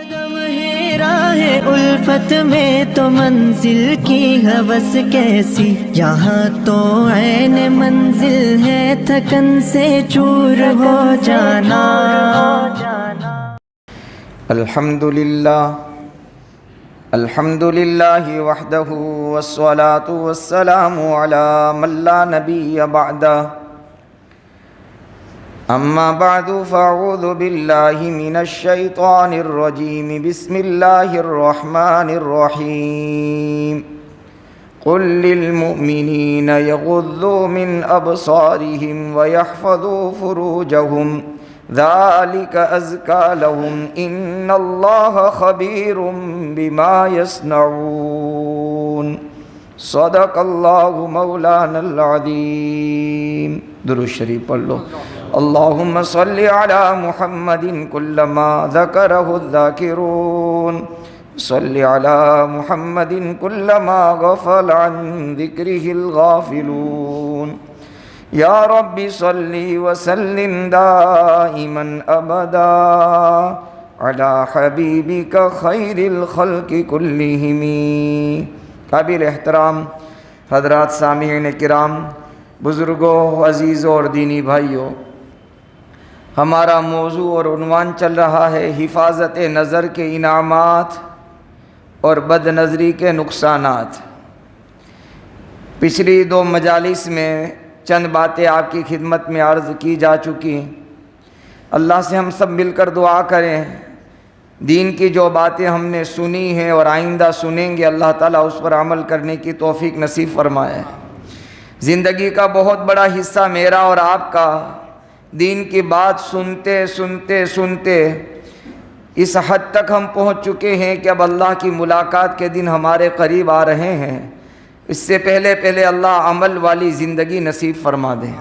قدم ہے راہ الفت میں تو منزل کی ہوس کیسی، یہاں تو عین منزل ہے تھکن سے چور ہو جانا۔ الحمدللہ وحدہ والصلاة والسلام علی من لا نبی بعدہ، اما بعد فاعوذ باللہ من الشیطان الرجیم، بسم اللہ الرحمن الرحیم۔ قل للمؤمنین یغضوا من ابصارہم ویحفظوا فروجہم ذلک ازکی لہم ان اللہ خبیر بما یصنعون۔ صدق اللہ مولانا العظیم۔ درود شریف پڑھ لو۔ اللہم صل علی محمد کلما ذکرہ الذاکرون، صل علی محمد کلما غفل عن ذکرہ الغافلون۔ یا رب صل وسلم دائما ابدا علی حبیبک خیر الخلق کلہم۔ قابل احترام حضرات سامعین کرام، بزرگوں، عزیزوں اور دینی بھائیوں، ہمارا موضوع اور عنوان چل رہا ہے حفاظت نظر کے انعامات اور بد نظری کے نقصانات۔ پچھلی دو مجالس میں چند باتیں آپ کی خدمت میں عرض کی جا چکی۔ اللہ سے ہم سب مل کر دعا کریں، دین کی جو باتیں ہم نے سنی ہیں اور آئندہ سنیں گے، اللہ تعالیٰ اس پر عمل کرنے کی توفیق نصیب فرمائے۔ زندگی کا بہت بڑا حصہ میرا اور آپ کا دین کی بات سنتے سنتے سنتے اس حد تک ہم پہنچ چکے ہیں کہ اب اللہ کی ملاقات کے دن ہمارے قریب آ رہے ہیں۔ اس سے پہلے اللہ عمل والی زندگی نصیب فرما دے۔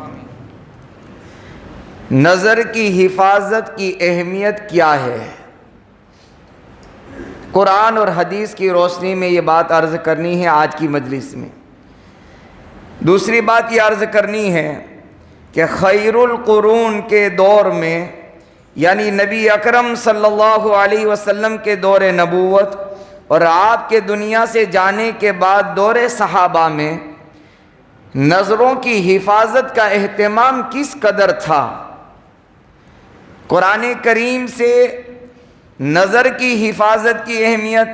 نظر کی حفاظت کی اہمیت کیا ہے؟ قرآن اور حدیث کی روشنی میں یہ بات عرض کرنی ہے آج کی مجلس میں۔ دوسری بات یہ عرض کرنی ہے کہ خیر القرون کے دور میں، یعنی نبی اکرم صلی اللہ علیہ وسلم کے دور نبوت اور آپ کے دنیا سے جانے کے بعد دور صحابہ میں نظروں کی حفاظت کا اہتمام کس قدر تھا۔ قرآن کریم سے نظر کی حفاظت کی اہمیت،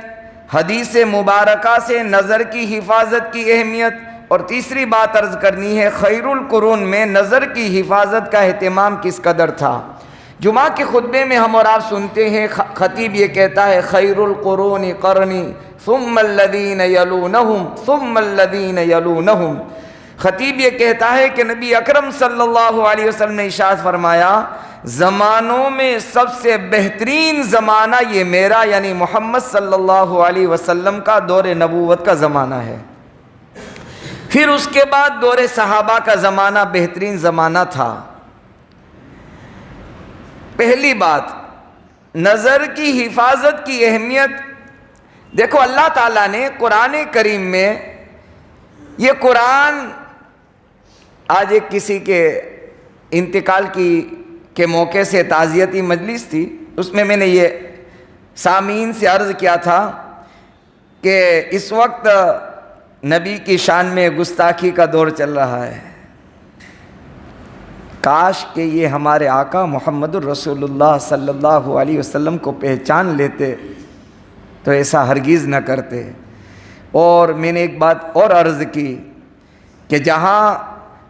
حدیث مبارکہ سے نظر کی حفاظت کی اہمیت، اور تیسری بات عرض کرنی ہے خیر القرون میں نظر کی حفاظت کا اہتمام کس قدر تھا۔ جمعہ کے خطبے میں ہم اور آپ سنتے ہیں، خطیب یہ کہتا ہے خیر القرون قرنی ثم الذین یلونہم ثم الذین یلونہم۔ خطیب یہ کہتا ہے کہ نبی اکرم صلی اللہ علیہ وسلم نے ارشاد فرمایا، زمانوں میں سب سے بہترین زمانہ یہ میرا یعنی محمد صلی اللہ علیہ وسلم کا دور نبوت کا زمانہ ہے۔ پھر اس کے بعد دور صحابہ کا زمانہ بہترین زمانہ تھا۔ پہلی بات، نظر کی حفاظت کی اہمیت دیکھو، اللہ تعالیٰ نے قرآن کریم میں، یہ قرآن آج ایک کسی کے انتقال کے موقع سے تعزیتی مجلس تھی، اس میں نے یہ سامعین سے عرض کیا تھا کہ اس وقت نبی کی شان میں گستاخی کا دور چل رہا ہے۔ کاش کہ یہ ہمارے آقا محمد الرسول اللہ صلی اللہ علیہ وسلم کو پہچان لیتے تو ایسا ہرگز نہ کرتے۔ اور میں نے ایک بات اور عرض کی کہ جہاں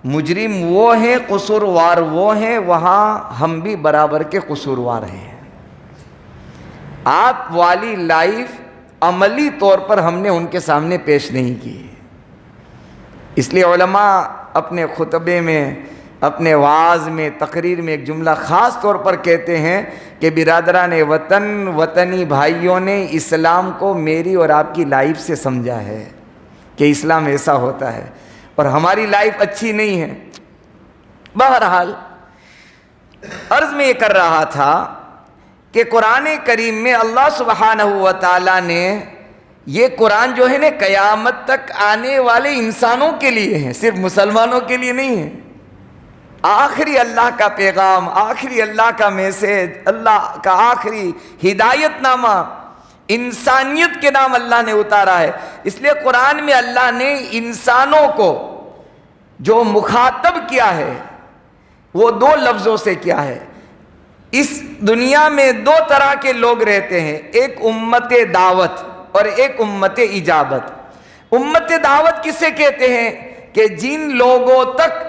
مجرم وہ ہیں، قصوروار وہ ہیں، وہاں ہم بھی برابر کے قصوروار ہیں۔ آپ والی لائف عملی طور پر ہم نے ان کے سامنے پیش نہیں کی۔ اس لیے علماء اپنے خطبے میں، اپنے وعظ میں، تقریر میں ایک جملہ خاص طور پر کہتے ہیں کہ برادران وطن، وطنی بھائیوں نے اسلام کو میری اور آپ کی لائف سے سمجھا ہے کہ اسلام ایسا ہوتا ہے، اور ہماری لائف اچھی نہیں ہے۔ بہرحال عرض میں یہ کر رہا تھا کہ قرآن کریم میں اللہ سبحانہ و تعالیٰ نے یہ قرآن جو ہے نا قیامت تک آنے والے انسانوں کے لیے ہے، صرف مسلمانوں کے لیے نہیں ہے۔ آخری اللہ کا پیغام، آخری اللہ کا میسیج، اللہ کا آخری ہدایت نامہ انسانیت کے نام اللہ نے اتارا ہے۔ اس لیے قرآن میں اللہ نے انسانوں کو جو مخاطب کیا ہے وہ دو لفظوں سے کیا ہے۔ اس دنیا میں دو طرح کے لوگ رہتے ہیں، ایک امت دعوت اور ایک امت اجابت۔ امت دعوت کسے کہتے ہیں کہ جن لوگوں تک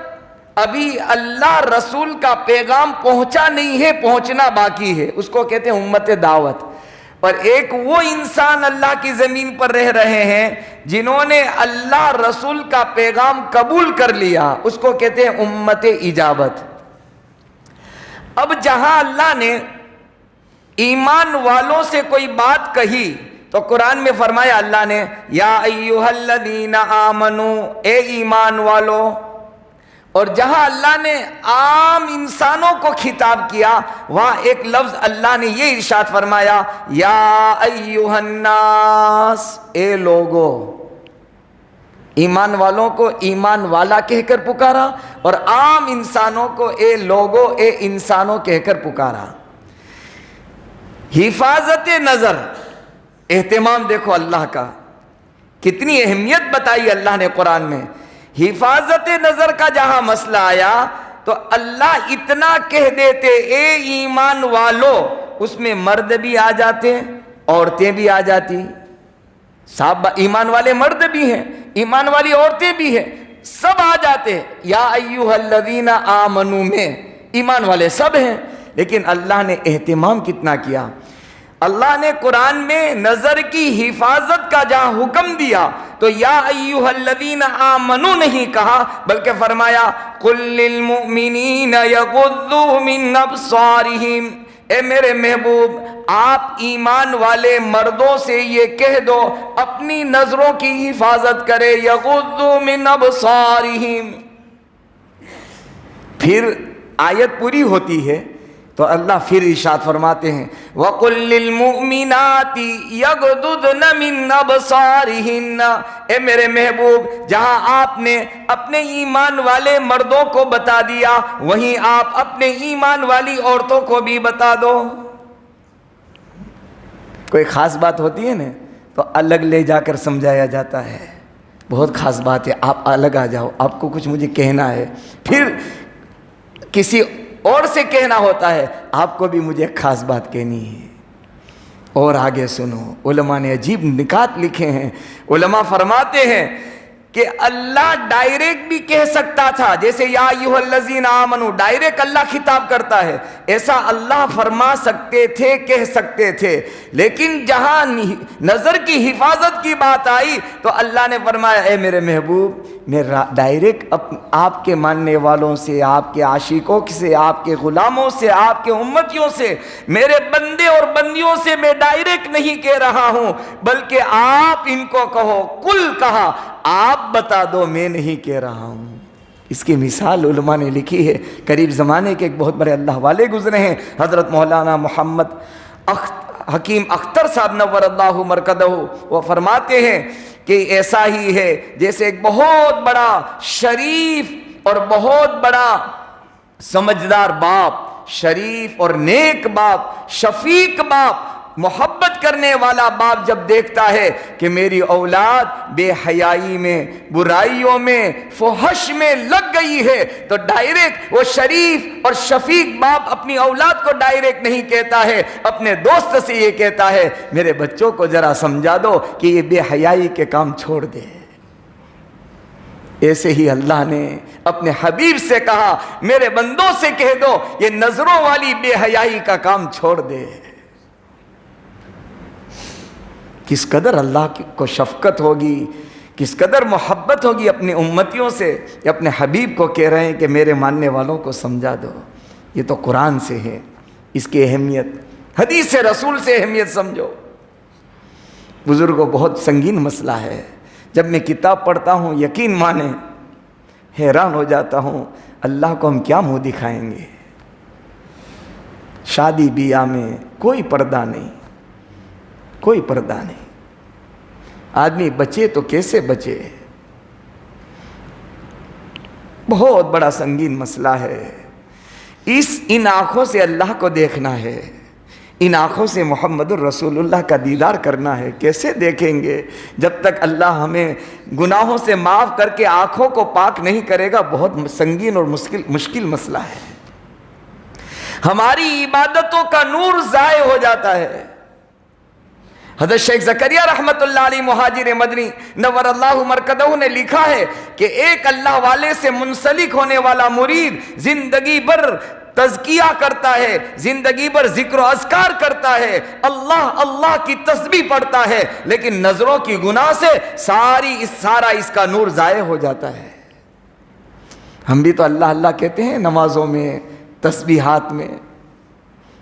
ابھی اللہ رسول کا پیغام پہنچا نہیں ہے، پہنچنا باقی ہے، اس کو کہتے ہیں امت دعوت۔ اور ایک وہ انسان اللہ کی زمین پر رہ رہے ہیں جنہوں نے اللہ رسول کا پیغام قبول کر لیا، اس کو کہتے ہیں امت اجابت۔ اب جہاں اللہ نے ایمان والوں سے کوئی بات کہی تو قرآن میں فرمایا اللہ نے یا ایھا الذین آمنو، اے ایمان والو، اور جہاں اللہ نے عام انسانوں کو خطاب کیا وہاں ایک لفظ اللہ نے یہ ارشاد فرمایا یا ایھا الناس، اے لوگو۔ ایمان والوں کو ایمان والا کہہ کر پکارا اور عام انسانوں کو اے لوگو، اے انسانوں کہہ کر پکارا۔ حفاظت نظر، اہتمام دیکھو اللہ کا، کتنی اہمیت بتائی اللہ نے قرآن میں۔ حفاظت نظر کا جہاں مسئلہ آیا تو اللہ اتنا کہہ دیتے اے ایمان والو، اس میں مرد بھی آ جاتے، عورتیں بھی آ جاتی۔ صاحب ایمان والے مرد بھی ہیں، ایمان والی عورتیں بھی ہیں، سب آ جاتے۔ یا ایھا الذین آمنو میں ایمان والے سب ہیں، لیکن اللہ نے اہتمام کتنا کیا۔ اللہ نے قرآن میں نظر کی حفاظت کا جہاں حکم دیا تو یا ایھا الذین آمنو نہیں کہا، بلکہ فرمایا قل للمؤمنین یغضوا من ابصارہم، اے میرے محبوب آپ ایمان والے مردوں سے یہ کہہ دو اپنی نظروں کی حفاظت کرے، یغضوا من ابصارہم۔ پھر آیت پوری ہوتی ہے تو اللہ پھر ارشاد فرماتے ہیں وَقُلْ لِلْمُؤْمِنَاتِ يَغْضُضْنَ مِنْ أَبْصَارِهِنَّ، اے میرے محبوب جہاں آپ نے اپنے ایمان والے مردوں کو بتا دیا وہیں آپ اپنے ایمان والی عورتوں کو بھی بتا دو۔ کوئی خاص بات ہوتی ہے نا تو الگ لے جا کر سمجھایا جاتا ہے، بہت خاص بات ہے، آپ الگ آ جاؤ، آپ کو کچھ مجھے کہنا ہے، پھر کسی اور سے کہنا ہوتا ہے آپ کو بھی مجھے خاص بات کہنی ہے۔ اور آگے سنو، علماء نے عجیب نکات لکھے ہیں۔ علماء فرماتے ہیں کہ اللہ ڈائریکٹ بھی کہہ سکتا تھا، جیسے یا ایھا الذین آمنو ڈائریکٹ اللہ خطاب کرتا ہے، ایسا اللہ فرما سکتے تھے، کہہ سکتے تھے، لیکن جہاں نظر کی حفاظت کی بات آئی تو اللہ نے فرمایا اے میرے محبوب میں ڈائریکٹ آپ کے ماننے والوں سے، آپ کے عاشقوں سے، آپ کے غلاموں سے، آپ کے امتیوں سے، میرے بندے اور بندیوں سے میں ڈائریکٹ نہیں کہہ رہا ہوں، بلکہ آپ ان کو کہو، کل کہا آپ بتا دو، میں نہیں کہہ رہا ہوں۔ اس کی مثال علماء نے لکھی ہے، قریب زمانے کے ایک بہت بڑے اللہ والے گزرے ہیں، حضرت مولانا محمد حکیم اختر صاحب نور اللہ مرکزہ، وہ فرماتے ہیں کہ ایسا ہی ہے جیسے ایک بہت بڑا شریف اور بہت بڑا سمجھدار باپ، شریف اور نیک باپ، شفیق باپ، محبت کرنے والا باپ جب دیکھتا ہے کہ میری اولاد بے حیائی میں، برائیوں میں، فحش میں لگ گئی ہے تو ڈائریکٹ وہ شریف اور شفیق باپ اپنی اولاد کو ڈائریکٹ نہیں کہتا ہے، اپنے دوست سے یہ کہتا ہے میرے بچوں کو ذرا سمجھا دو کہ یہ بے حیائی کے کام چھوڑ دے۔ ایسے ہی اللہ نے اپنے حبیب سے کہا میرے بندوں سے کہہ دو یہ نظروں والی بے حیائی کا کام چھوڑ دے۔ کس قدر اللہ کو شفقت ہوگی، کس قدر محبت ہوگی اپنے امتیوں سے، یا اپنے حبیب کو کہہ رہے ہیں کہ میرے ماننے والوں کو سمجھا دو۔ یہ تو قرآن سے ہے، اس کی اہمیت، حدیث رسول سے اہمیت سمجھو۔ بزرگوں بہت سنگین مسئلہ ہے، جب میں کتاب پڑھتا ہوں یقین مانیں حیران ہو جاتا ہوں، اللہ کو ہم کیا منہ دکھائیں گے؟ شادی بیاہ میں کوئی پردہ نہیں، کوئی پردہ نہیں، آدمی بچے تو کیسے بچے؟ بہت بڑا سنگین مسئلہ ہے. ان آنکھوں سے اللہ کو دیکھنا ہے, ان آنکھوں سے محمد الرسول اللہ کا دیدار کرنا ہے. کیسے دیکھیں گے جب تک اللہ ہمیں گناہوں سے معاف کر کے آنکھوں کو پاک نہیں کرے گا؟ بہت سنگین اور مشکل مسئلہ ہے. ہماری عبادتوں کا نور ضائع ہو جاتا ہے. حضرت شیخ زکریا رحمت اللہ علیہ مہاجر مدنی نور اللہ مرکزہ نے لکھا ہے کہ ایک اللہ والے سے منسلک ہونے والا مرید زندگی بھر تزکیہ کرتا ہے, زندگی بھر ذکر و اذکار کرتا ہے, اللہ اللہ کی تسبیح پڑھتا ہے, لیکن نظروں کی گناہ سے سارا اس کا نور ضائع ہو جاتا ہے. ہم بھی تو اللہ اللہ کہتے ہیں نمازوں میں, تسبیحات میں,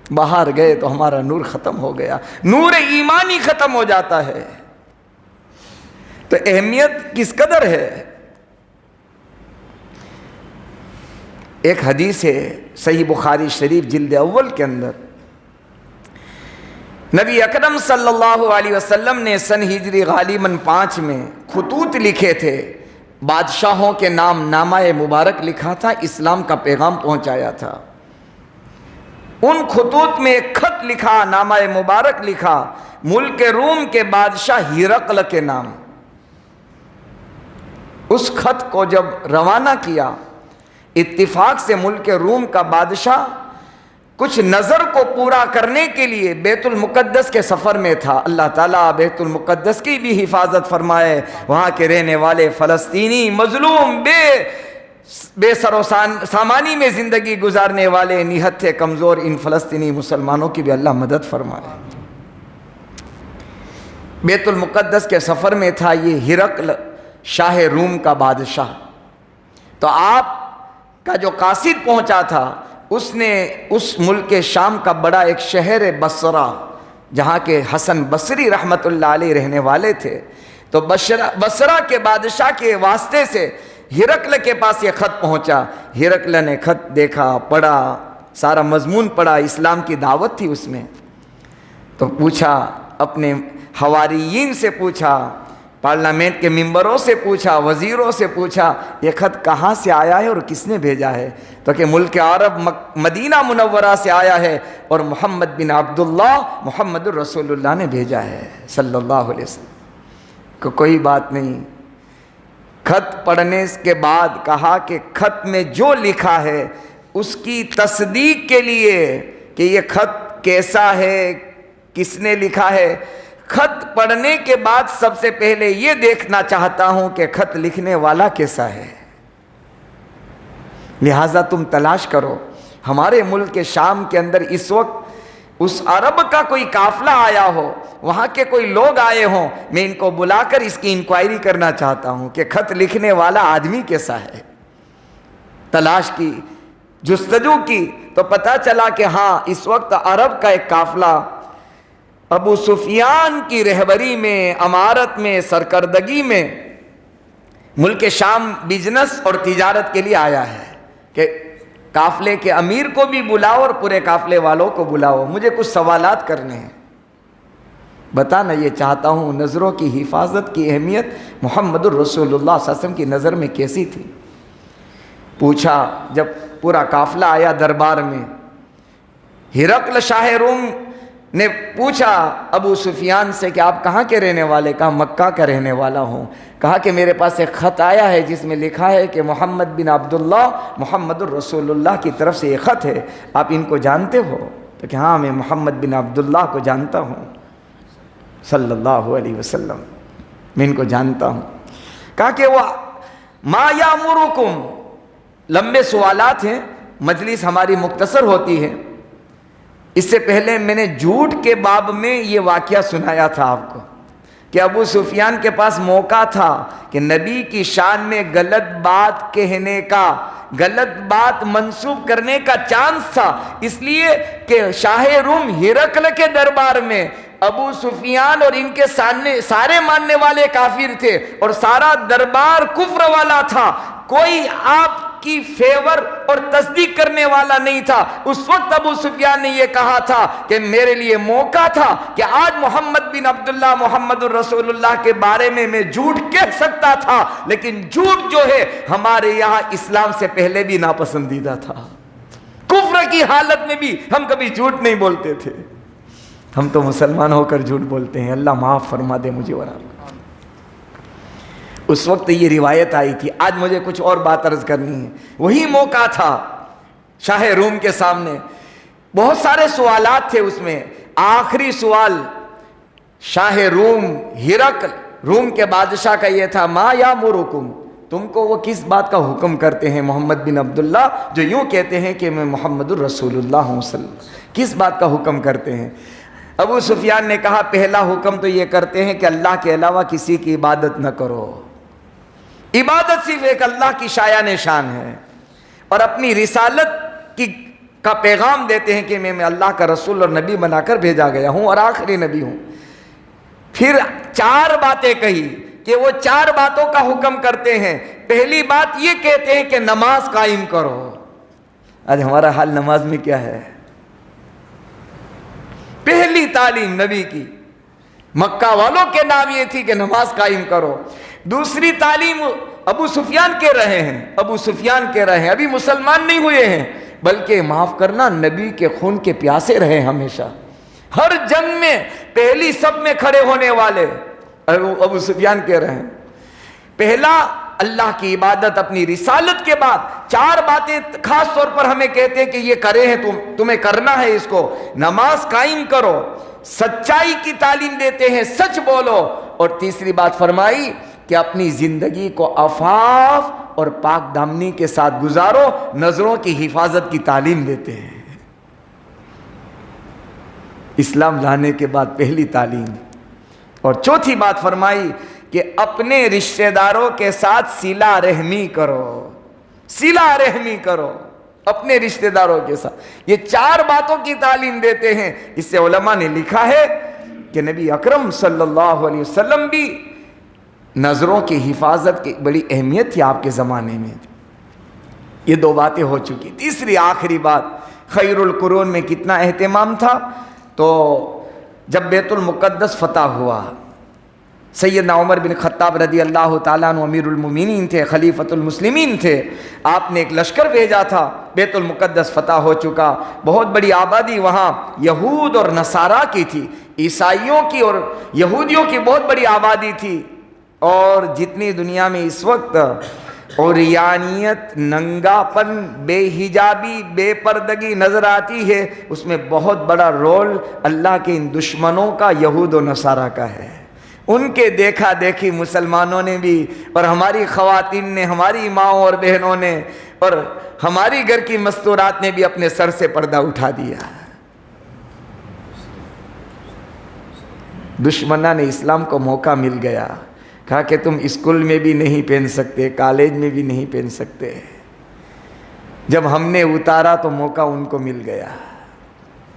باہر گئے تو ہمارا نور ختم ہو گیا, نور ایمانی ختم ہو جاتا ہے. تو اہمیت کس قدر ہے. ایک حدیث ہے صحیح بخاری شریف جلد اول کے اندر, نبی اکرم صلی اللہ علیہ وسلم نے سن ہجری غالباً 5 میں خطوط لکھے تھے, بادشاہوں کے نام نامہ مبارک لکھا تھا, اسلام کا پیغام پہنچایا تھا. ان خطوط میں ایک خط لکھا, نامہ مبارک لکھا ملک روم کے بادشاہ ہرقل کے نام. اس خط کو جب روانہ کیا, اتفاق سے ملک روم کا بادشاہ کچھ نظر کو پورا کرنے کے لیے بیت المقدس کے سفر میں تھا. اللہ تعالیٰ بیت المقدس کی بھی حفاظت فرمائے. وہاں کے رہنے والے فلسطینی مظلوم بے سر و سامانی میں زندگی گزارنے والے نہت کمزور ان فلسطینی مسلمانوں کی بھی اللہ مدد فرمائے. بیت المقدس کے سفر میں تھا یہ ہرقل شاہ روم کا بادشاہ. تو آپ کا جو قاصد پہنچا تھا اس نے اس ملک شام کا بڑا ایک شہر بصرہ, جہاں کے حسن بصری رحمت اللہ علیہ رہنے والے تھے, تو بصرہ کے بادشاہ کے واسطے سے ہرقل کے پاس یہ خط پہنچا. ہرقل نے خط دیکھا, پڑھا, سارا مضمون پڑھا, اسلام کی دعوت تھی اس میں. تو پوچھا, اپنے حواریین سے پوچھا, پارلیمنٹ کے ممبروں سے پوچھا, وزیروں سے پوچھا, یہ خط کہاں سے آیا ہے اور کس نے بھیجا ہے؟ تو کہ ملک عرب مدینہ منورہ سے آیا ہے اور محمد بن عبداللہ محمد الرسول اللہ نے بھیجا ہے صلی اللہ علیہ وسلم. کوئی بات نہیں. خط پڑھنے کے بعد کہا کہ خط میں جو لکھا ہے اس کی تصدیق کے لیے کہ یہ خط کیسا ہے, کس نے لکھا ہے, خط پڑھنے کے بعد سب سے پہلے یہ دیکھنا چاہتا ہوں کہ خط لکھنے والا کیسا ہے. لہٰذا تم تلاش کرو. ہمارے ملک کے شام کے اندر اس وقت اس عرب کا کوئی قافلہ آیا ہو, وہاں کے کوئی لوگ آئے ہوں, میں ان کو بلا کر اس کی انکوائری کرنا چاہتا ہوں کہ خط لکھنے والا آدمی کیسا ہے. تلاش کی, جستجو کی, تو پتہ چلا کہ ہاں اس وقت عرب کا ایک قافلہ ابو سفیان کی رہبری میں, امارت میں, سرکردگی میں ملک شام بزنس اور تجارت کے لیے آیا ہے کہ قافلے کے امیر کو بھی بلاؤ اور پورے قافلے والوں کو بلاؤ, مجھے کچھ سوالات کرنے ہیں. بتانا یہ چاہتا ہوں نظروں کی حفاظت کی اہمیت محمد الرسول اللہ صلی اللہ علیہ وسلم کی نظر میں کیسی تھی. پوچھا, جب پورا قافلہ آیا دربار میں, ہرقل شاہ روم نے پوچھا ابو سفیان سے کہ آپ کہاں کے رہنے والے؟ کہا مکہ کا رہنے والا ہوں. کہا کہ میرے پاس ایک خط آیا ہے جس میں لکھا ہے کہ محمد بن عبداللہ محمد الرسول اللہ کی طرف سے یہ خط ہے, آپ ان کو جانتے ہو؟ تو کہ ہاں میں محمد بن عبداللہ کو جانتا ہوں صلی اللہ علیہ وسلم, میں ان کو جانتا ہوں. کہا کہ وہ ما یامرکم, لمبے سوالات ہیں, مجلس ہماری مختصر ہوتی ہے. اس سے پہلے میں نے جھوٹ کے باب میں یہ واقعہ سنایا تھا آپ کو کہ ابو سفیان کے پاس موقع تھا کہ نبی کی شان میں غلط بات کہنے کا, غلط بات منسوب کرنے کا چانس تھا, اس لیے کہ شاہ روم ہرقل کے دربار میں ابو سفیان اور ان کے سامنے سارے ماننے والے کافر تھے اور سارا دربار کفر والا تھا. کوئی آپ کی فیور اور تصدیق کرنے والا نہیں تھا۔ اس وقت ابو سفیان نے یہ کہا تھا کہ میرے لیے موقع تھا کہ آج محمد بن عبداللہ محمد الرسول اللہ کے بارے میں جھوٹ کہہ سکتا تھا، لیکن جھوٹ جو ہے ہمارے یہاں اسلام سے پہلے بھی ناپسندیدہ تھا۔ کفر کی حالت میں بھی ہم کبھی جھوٹ نہیں بولتے تھے، ہم تو مسلمان ہو کر جھوٹ بولتے ہیں۔ اللہ معاف فرما دے مجھے اور آپ۔ اس وقت یہ روایت آئی تھی۔ آج مجھے کچھ اور بات عرض کرنی ہے۔ وہی موقع تھا شاہ روم کے سامنے، بہت سارے سوالات تھے اس میں۔ آخری سوال شاہ روم ہرقل، روم کے بادشاہ کا یہ تھا، ما یامرکم، تم کو وہ کس بات کا حکم کرتے ہیں محمد بن عبداللہ جو یوں کہتے ہیں کہ میں محمد الرسول اللہ ہوں صلی اللہ علیہ وسلم، کس بات کا حکم کرتے ہیں؟ ابو سفیان نے کہا پہلا حکم تو یہ کرتے ہیں کہ اللہ کے علاوہ کسی کی عبادت نہ کرو، عبادت صرف ایک اللہ کی شایان شان ہے، اور اپنی رسالت کا پیغام دیتے ہیں کہ میں اللہ کا رسول اور نبی بنا کر بھیجا گیا ہوں اور آخری نبی ہوں۔ پھر 4 باتیں کہی کہ وہ 4 باتوں کا حکم کرتے ہیں۔ پہلی بات یہ کہتے ہیں کہ نماز قائم کرو۔ آج ہمارا حال نماز میں کیا ہے؟ پہلی تعلیم نبی کی مکہ والوں کے نام یہ تھی کہ نماز قائم کرو۔ دوسری تعلیم ابو سفیان کہہ رہے ہیں، ابو سفیان کہہ رہے ہیں، ابھی مسلمان نہیں ہوئے ہیں، بلکہ معاف کرنا نبی کے خون کے پیاسے رہے ہمیشہ، ہر جنگ میں پہلی صف میں کھڑے ہونے والے ابو سفیان کہہ رہے ہیں۔ پہلا اللہ کی عبادت اپنی رسالت کے بعد 4 باتیں خاص طور پر ہمیں کہتے ہیں کہ یہ کرے ہیں، تمہیں کرنا ہے اس کو۔ نماز قائم کرو، سچائی کی تعلیم دیتے ہیں، سچ بولو، اور تیسری بات فرمائی کہ اپنی زندگی کو عفاف اور پاک دامنی کے ساتھ گزارو، نظروں کی حفاظت کی تعلیم دیتے ہیں۔ اسلام لانے کے بعد پہلی تعلیم۔ اور چوتھی بات فرمائی کہ اپنے رشتہ داروں کے ساتھ صلہ رحمی کرو، صلہ رحمی کرو اپنے رشتہ داروں کے ساتھ۔ یہ 4 باتوں کی تعلیم دیتے ہیں۔ اس سے علماء نے لکھا ہے کہ نبی اکرم صلی اللہ علیہ وسلم بھی نظروں کی حفاظت کی بڑی اہمیت تھی آپ کے زمانے میں۔ یہ 2 باتیں ہو چکی۔ تیسری آخری بات، خیر القرون میں کتنا اہتمام تھا۔ تو جب بیت المقدس فتح ہوا، سیدنا عمر بن خطاب رضی اللہ تعالیٰ عنہ امیر المومنین تھے، خلیفۃ المسلمین تھے، آپ نے ایک لشکر بھیجا تھا۔ بیت المقدس فتح ہو چکا، بہت بڑی آبادی وہاں یہود اور نصارہ کی تھی، عیسائیوں کی اور یہودیوں کی بہت بڑی آبادی تھی۔ اور جتنی دنیا میں اس وقت عریانیت، ننگا پن، بے حجابی، بے پردگی نظر آتی ہے، اس میں بہت بڑا رول اللہ کے ان دشمنوں کا، یہود و نصارہ کا ہے۔ ان کے دیکھا دیکھی مسلمانوں نے بھی، اور ہماری خواتین نے، ہماری ماؤں اور بہنوں نے، اور ہماری گھر کی مستورات نے بھی اپنے سر سے پردہ اٹھا دیا۔ دشمنان اسلام کو موقع مل گیا، کہا کہ تم اسکول میں بھی نہیں پہن سکتے، کالج میں بھی نہیں پہن سکتے۔ جب ہم نے اتارا تو موقع ان کو مل گیا،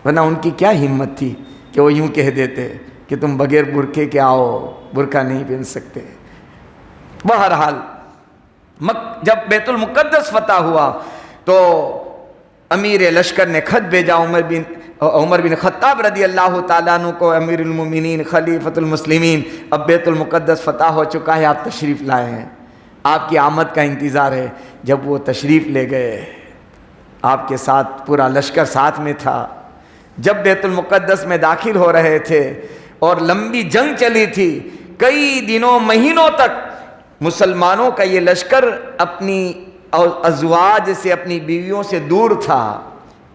ورنہ ان کی کیا ہمت تھی کہ وہ یوں کہہ دیتے کہ تم بغیر برقعے کے آؤ، برقع نہیں پہن سکتے۔ بہرحال جب بیت المقدس فتح ہوا تو امیر لشکر نے خط بھیجا عمر بن خطاب رضی اللہ تعالیٰ عنہ کو، امیر المومنین خلیفۃ المسلمین، اب بیت المقدس فتح ہو چکا ہے، آپ تشریف لائے ہیں، آپ کی آمد کا انتظار ہے۔ جب وہ تشریف لے گئے، آپ کے ساتھ پورا لشکر ساتھ میں تھا، جب بیت المقدس میں داخل ہو رہے تھے اور لمبی جنگ چلی تھی، کئی دنوں مہینوں تک مسلمانوں کا یہ لشکر اپنی ازواج سے، اپنی بیویوں سے دور تھا۔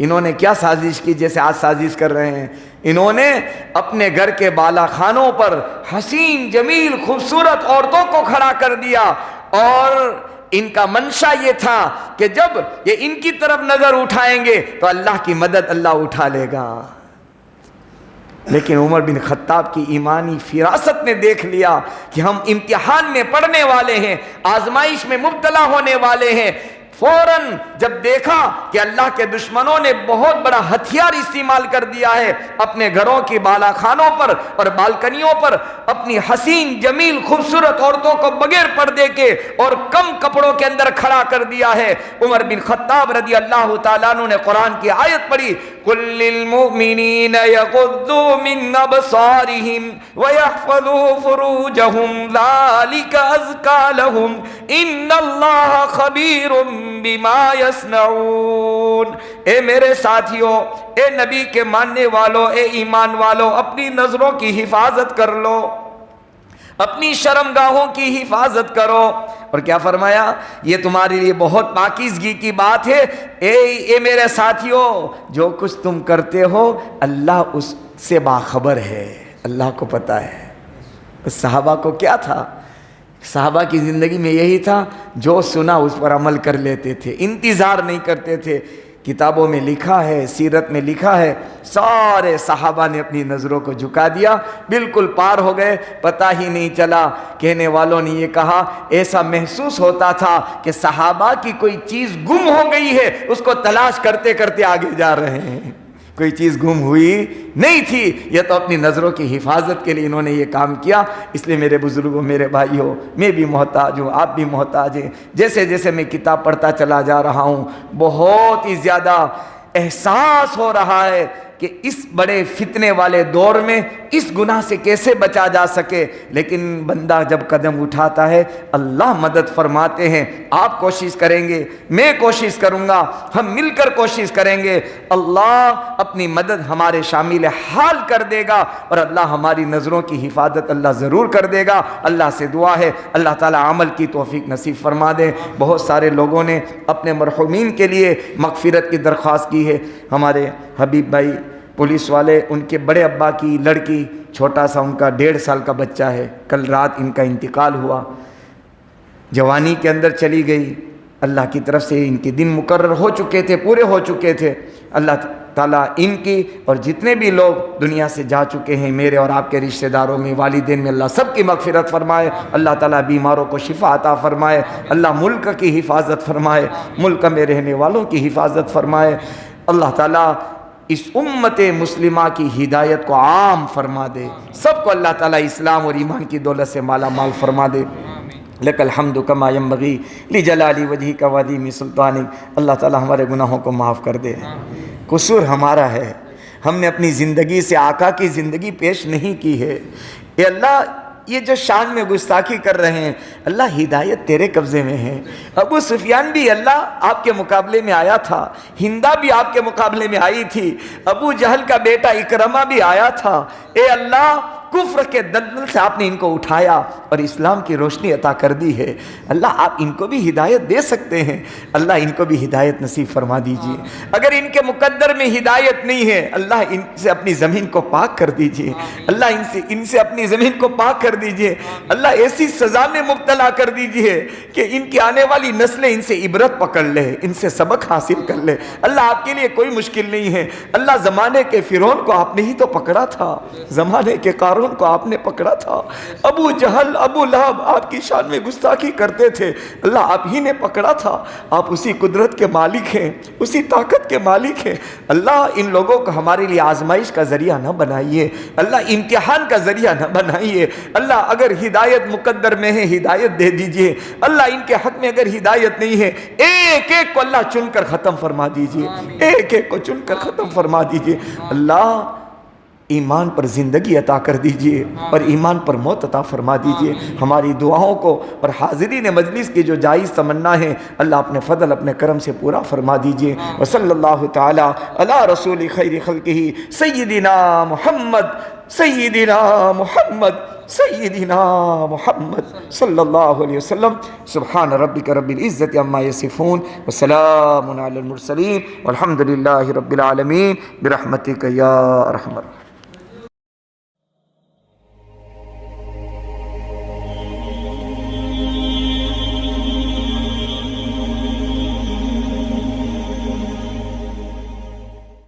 انہوں نے کیا سازش کی؟ جیسے آج سازش کر رہے ہیں، انہوں نے اپنے گھر کے بالا خانوں پر حسین جمیل خوبصورت عورتوں کو کھڑا کر دیا، اور ان کا منشا یہ تھا کہ جب یہ ان کی طرف نظر اٹھائیں گے تو اللہ کی مدد اللہ اٹھا لے گا۔ لیکن عمر بن خطاب کی ایمانی فراست نے دیکھ لیا کہ ہم امتحان میں پڑھنے والے ہیں، آزمائش میں مبتلا ہونے والے ہیں، فوراً جب دیکھا کہ اللہ کے دشمنوں نے بہت بڑا ہتھیار استعمال کر دیا ہے، اپنے گھروں کی بالا خانوں پر اور بالکنیوں پر اپنی حسین جمیل خوبصورت عورتوں کو بغیر پردے کے اور کم کپڑوں کے اندر کھڑا کر دیا ہے، عمر بن خطاب رضی اللہ تعالیٰ عنہ نے قرآن کی آیت پڑھی، قُلْ لِلْمُؤْمِنِينَ يَغُضُّوا مِنْ أَبْصَارِهِمْ وَيَحْفَظُوا فُرُوجَهُمْ ذَلِكَ أَزْكَىٰ لَهُمْ إِنَّ اللَّهَ خَبِيرٌ بِمَا يَصْنَعُونَ۔ اے میرے ساتھیوں، اے نبی کے ماننے والوں، اے ایمان والوں، اپنی نظروں کی حفاظت کر لو، اپنی شرمگاہوں کی حفاظت کرو۔ اور کیا فرمایا؟ یہ تمہارے لیے بہت پاکیزگی کی بات ہے، اے میرے ساتھیوں، جو کچھ تم کرتے ہو اللہ اس سے باخبر ہے، اللہ کو پتہ ہے۔ صحابہ کو کیا تھا؟ صحابہ کی زندگی میں یہی تھا، جو سنا اس پر عمل کر لیتے تھے، انتظار نہیں کرتے تھے۔ کتابوں میں لکھا ہے، سیرت میں لکھا ہے، سارے صحابہ نے اپنی نظروں کو جھکا دیا، بالکل پار ہو گئے، پتہ ہی نہیں چلا۔ کہنے والوں نے یہ کہا، ایسا محسوس ہوتا تھا کہ صحابہ کی کوئی چیز گم ہو گئی ہے، اس کو تلاش کرتے کرتے آگے جا رہے ہیں، کوئی چیز گم ہوئی نہیں تھی۔ یہ تو اپنی نظروں کی حفاظت کے لیے انہوں نے یہ کام کیا۔ اس لیے میرے بزرگوں، میرے بھائیوں، میں بھی محتاج ہوں، آپ بھی محتاج ہیں۔ جیسے جیسے میں کتاب پڑھتا چلا جا رہا ہوں، بہت ہی زیادہ احساس ہو رہا ہے کہ اس بڑے فتنے والے دور میں اس گناہ سے کیسے بچا جا سکے۔ لیکن بندہ جب قدم اٹھاتا ہے اللہ مدد فرماتے ہیں۔ آپ کوشش کریں گے، میں کوشش کروں گا، ہم مل کر کوشش کریں گے، اللہ اپنی مدد ہمارے شامل حال کر دے گا، اور اللہ ہماری نظروں کی حفاظت اللہ ضرور کر دے گا۔ اللہ سے دعا ہے اللہ تعالیٰ عمل کی توفیق نصیب فرما دے۔ بہت سارے لوگوں نے اپنے مرحومین کے لیے مغفرت کی درخواست کی ہے۔ ہمارے حبیب بھائی پولیس والے، ان کے بڑے ابا کی لڑکی، چھوٹا سا ان کا 1.5 سال کا بچہ ہے، کل رات ان کا انتقال ہوا، جوانی کے اندر چلی گئی۔ اللہ کی طرف سے ان کے دن مقرر ہو چکے تھے، پورے ہو چکے تھے۔ اللہ تعالیٰ ان کی اور جتنے بھی لوگ دنیا سے جا چکے ہیں، میرے اور آپ کے رشتہ داروں میں، والدین میں، اللہ سب کی مغفرت فرمائے۔ اللہ تعالیٰ بیماروں کو شفا عطا فرمائے۔ اللہ ملک کی حفاظت فرمائے، ملک میں رہنے والوں کی حفاظت فرمائے۔ اللہ تعالیٰ اس امت مسلمہ کی ہدایت کو عام فرما دے، سب کو اللہ تعالیٰ اسلام اور ایمان کی دولت سے مالا مال فرما دے۔ لک الحمد کما ینبغی لجلال وجہک وعظیم سلطانک۔ اللہ تعالیٰ ہمارے گناہوں کو معاف کر دے۔ قصور ہمارا ہے، ہم نے اپنی زندگی سے آقا کی زندگی پیش نہیں کی ہے۔ اے اللہ، یہ جو شان میں گستاخی کر رہے ہیں، اللہ ہدایت تیرے قبضے میں ہے۔ ابو سفیان بھی اللہ آپ کے مقابلے میں آیا تھا، ہندا بھی آپ کے مقابلے میں آئی تھی، ابو جہل کا بیٹا اکرمہ بھی آیا تھا۔ اے اللہ، کفر کے دلدل سے آپ نے ان کو اٹھایا اور اسلام کی روشنی عطا کر دی ہے۔ اللہ آپ ان کو بھی ہدایت دے سکتے ہیں، اللہ ان کو بھی ہدایت نصیب فرما دیجئے۔ اگر ان کے مقدر میں ہدایت نہیں ہے، اللہ ان سے اپنی زمین کو پاک کر دیجئے، اللہ ان سے اپنی زمین کو پاک کر دیجئے، اللہ ایسی سزا میں مبتلا کر دیجئے کہ ان کی آنے والی نسلیں ان سے عبرت پکڑ لے، ان سے سبق حاصل کر لے۔ اللہ آپ کے لیے کوئی مشکل نہیں ہے۔ اللہ زمانے کے فرعون کو آپ نے ہی تو پکڑا تھا، زمانے کے قارون کو آپ نے پکڑا تھا، ابو جہل، ابو لہب آپ کی شان میں گستاخی کرتے تھے، اللہ آپ ہی نے پکڑا تھا۔ آپ اسی قدرت کے مالک ہیں، اسی طاقت کے مالک ہیں۔ اللہ ان لوگوں کو ہمارے لیے آزمائش کا ذریعہ نہ بنائیے، اللہ امتحان کا ذریعہ نہ بنائیے۔ اللہ اگر ہدایت مقدر میں ہے ہدایت دے دیجئے، اللہ ان کے حق میں اگر ہدایت نہیں ہے، ایک ایک کو اللہ چن کر ختم فرما دیجئے، ایک ایک کو چن کر ختم فرما دیجئے۔ اللہ ایمان پر زندگی عطا کر دیجئے اور ایمان پر موت عطا فرما دیجئے۔ ہماری دعاؤں کو اور حاضرین مجلس کی جو جائز تمنا ہے اللہ اپنے فضل اپنے کرم سے پورا فرما دیجئے۔ وصلی اللہ تعالی علی رسول خیر خلقہ سیدنا محمد سیدنا محمد صلی اللہ علیہ وسلم۔ سبحان ربک رب العزت عما یصفون وسلام علی المرسلین والحمد للہ رب العالمین برحمتک یا ارحم الراحمین۔